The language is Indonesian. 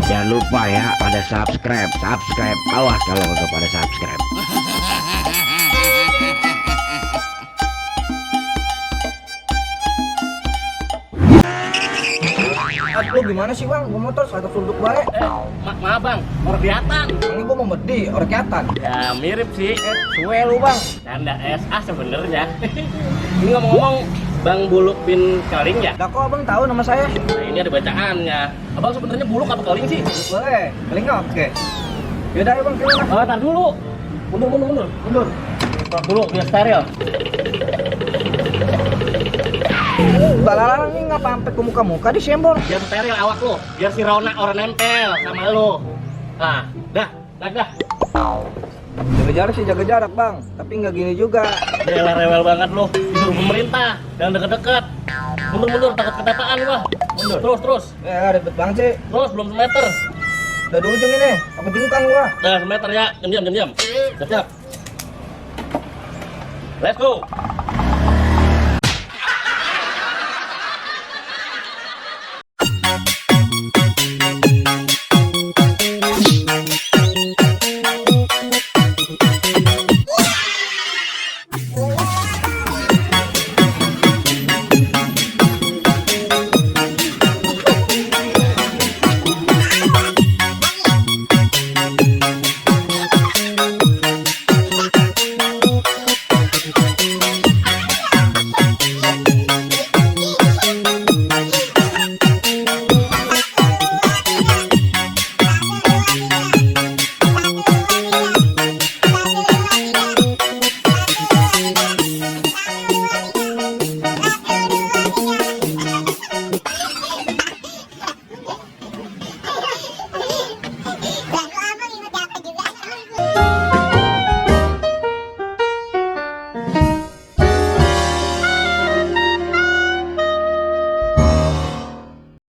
Jangan lupa ya pada subscribe. Awas kalau nggak pada subscribe. Lu gimana sih bang? Gua motor satu sudut baik. Maaf bang, baru kelihatan. Ini gua mau medi, orang kelihatan. Ya mirip sih. Suwe lu bang. Canda SA sebenarnya. Ini ngomong-ngomong, Bang Buluk bin Kaling ya? Dah kok abang tahu nama saya? Nah, ini ada bacaannya. Abang sebenarnya buluk apa kaling sih? Boleh, paling nggak oke. Yaudah ya bang, kira Oh, tar dulu. Mundur. Stop dulu, biar steril. Balalang ini ngapa sampai ke muka-muka di sembor? Biar steril awak lo, biar si Rona orang nempel sama lo. Nah, dah. Jaga jarak sih jaga jarak bang, tapi nggak gini juga. Rewel banget lo, disuruh pemerintah, jangan deket-deket. Mundur, takut ketapaan gua. Mundur. Terus. Ya ribet banget sih. Terus, belum semeter. Udah di ujung ini, apa jengkang gua? Dah, semeter ya, diam. Siap. Let's go.